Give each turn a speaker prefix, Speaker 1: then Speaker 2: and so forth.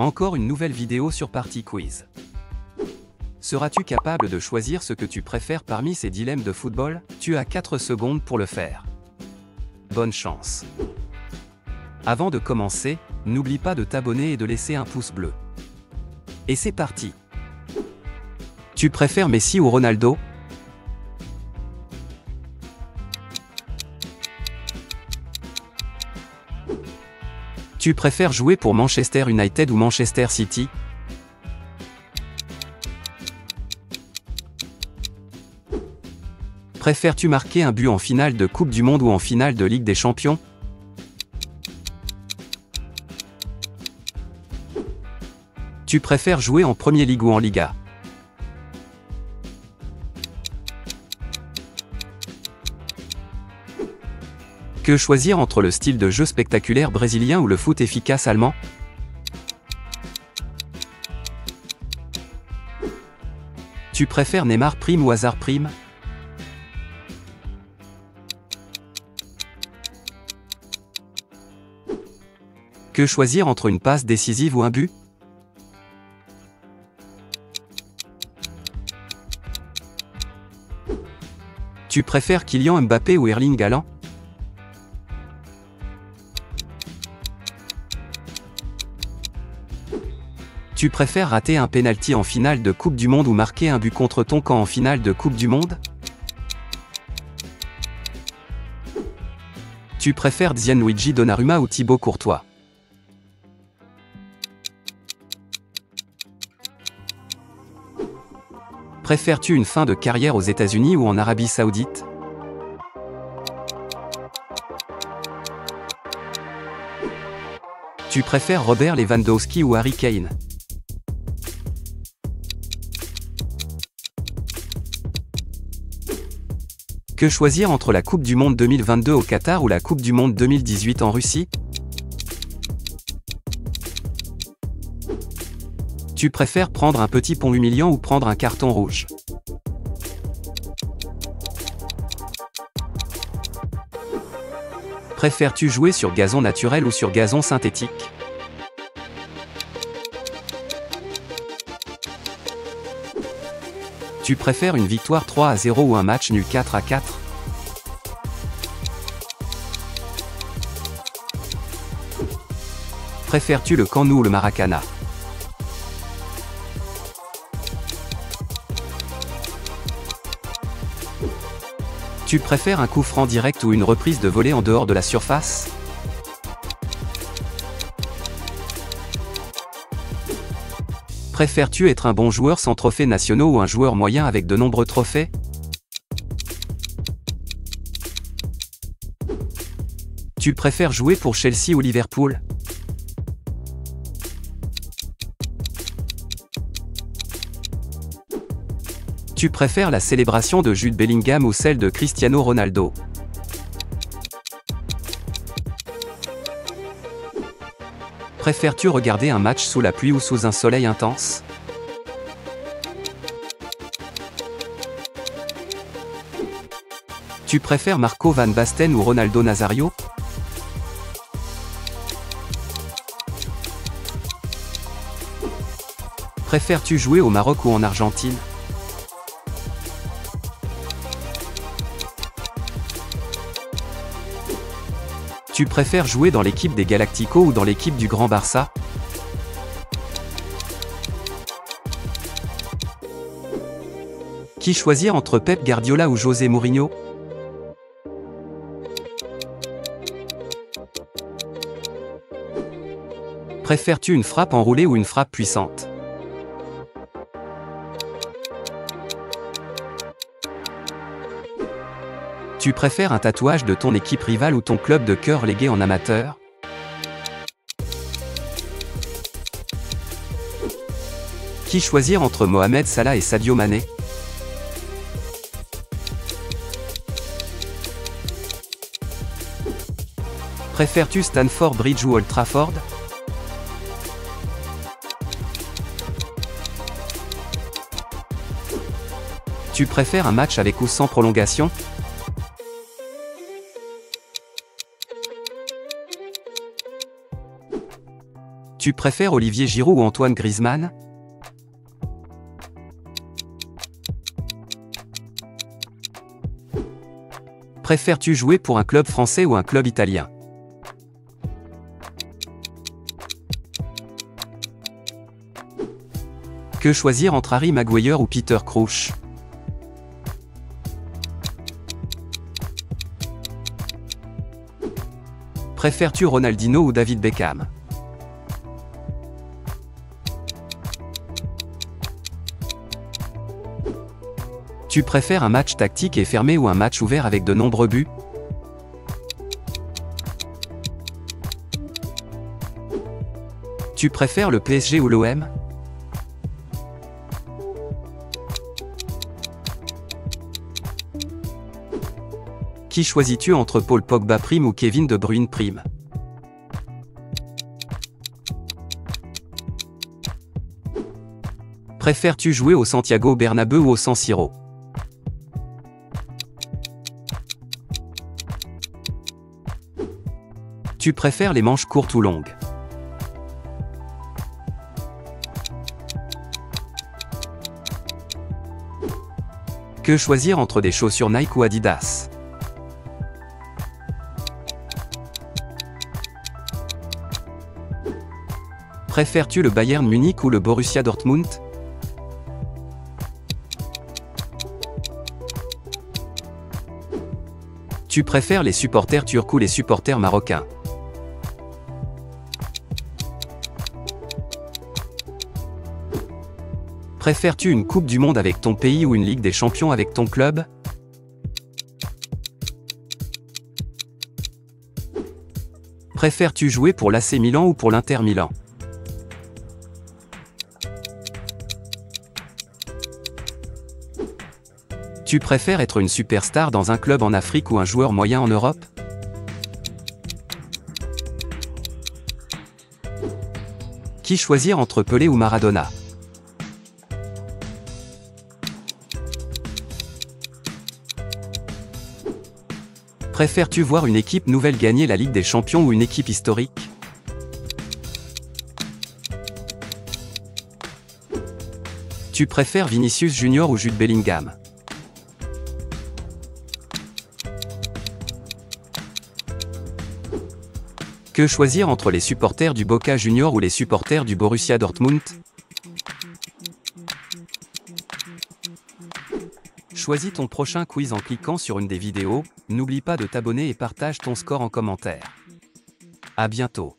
Speaker 1: Encore une nouvelle vidéo sur Party Quiz. Seras-tu capable de choisir ce que tu préfères parmi ces dilemmes de football? Tu as 4 secondes pour le faire. Bonne chance. Avant de commencer, n'oublie pas de t'abonner et de laisser un pouce bleu. Et c'est parti. Tu préfères Messi ou Ronaldo? Tu préfères jouer pour Manchester United ou Manchester City? Préfères-tu marquer un but en finale de Coupe du Monde ou en finale de Ligue des Champions? Tu préfères jouer en Premier League ou en Liga? Que choisir entre le style de jeu spectaculaire brésilien ou le foot efficace allemand? Tu préfères Neymar prime ou Hazard prime? Que choisir entre une passe décisive ou un but? Tu préfères Kylian Mbappé ou Erling Haaland? Tu préfères rater un penalty en finale de Coupe du Monde ou marquer un but contre ton camp en finale de Coupe du Monde? Tu préfères Gianluigi Donnarumma ou Thibaut Courtois? Préfères-tu une fin de carrière aux États-Unis ou en Arabie Saoudite? Tu préfères Robert Lewandowski ou Harry Kane? Que choisir entre la Coupe du Monde 2022 au Qatar ou la Coupe du Monde 2018 en Russie? Tu préfères prendre un petit pont humiliant ou prendre un carton rouge? Préfères-tu jouer sur gazon naturel ou sur gazon synthétique? Tu préfères une victoire 3-0 ou un match nul 4-4? Préfères-tu le Camp Nou ou le Maracana? Tu préfères un coup franc direct ou une reprise de volée en dehors de la surface? Préfères-tu être un bon joueur sans trophées nationaux ou un joueur moyen avec de nombreux trophées? Tu préfères jouer pour Chelsea ou Liverpool? Tu préfères la célébration de Jude Bellingham ou celle de Cristiano Ronaldo? Préfères-tu regarder un match sous la pluie ou sous un soleil intense? Tu préfères Marco Van Basten ou Ronaldo Nazario? Préfères-tu jouer au Maroc ou en Argentine? Tu préfères jouer dans l'équipe des Galacticos ou dans l'équipe du Grand Barça? Qui choisir entre Pep Guardiola ou José Mourinho? Préfères-tu une frappe enroulée ou une frappe puissante? Tu préfères un tatouage de ton équipe rivale ou ton club de cœur légué en amateur? Qui choisir entre Mohamed Salah et Sadio Mané? Préfères-tu Stamford Bridge ou Old Trafford? Tu préfères un match avec ou sans prolongation? Tu préfères Olivier Giroud ou Antoine Griezmann? Préfères-tu jouer pour un club français ou un club italien? Que choisir entre Harry Maguire ou Peter Crouch? Préfères-tu Ronaldinho ou David Beckham? Tu préfères un match tactique et fermé ou un match ouvert avec de nombreux buts? Tu préfères le PSG ou l'OM? Qui choisis-tu entre Paul Pogba prime ou Kevin De Bruyne prime? Préfères-tu jouer au Santiago Bernabéu ou au San Siro? Tu préfères les manches courtes ou longues? Que choisir entre des chaussures Nike ou Adidas? Préfères-tu le Bayern Munich ou le Borussia Dortmund? Tu préfères les supporters turcs ou les supporters marocains? Préfères-tu une Coupe du Monde avec ton pays ou une Ligue des Champions avec ton club? Préfères-tu jouer pour l'AC Milan ou pour l'Inter Milan? Tu préfères être une superstar dans un club en Afrique ou un joueur moyen en Europe? Qui choisir entre Pelé ou Maradona? Préfères-tu voir une équipe nouvelle gagner la Ligue des Champions ou une équipe historique? Tu préfères Vinicius Junior ou Jude Bellingham? Que choisir entre les supporters du Boca Juniors ou les supporters du Borussia Dortmund? Choisis ton prochain quiz en cliquant sur une des vidéos, n'oublie pas de t'abonner et partage ton score en commentaire. À bientôt.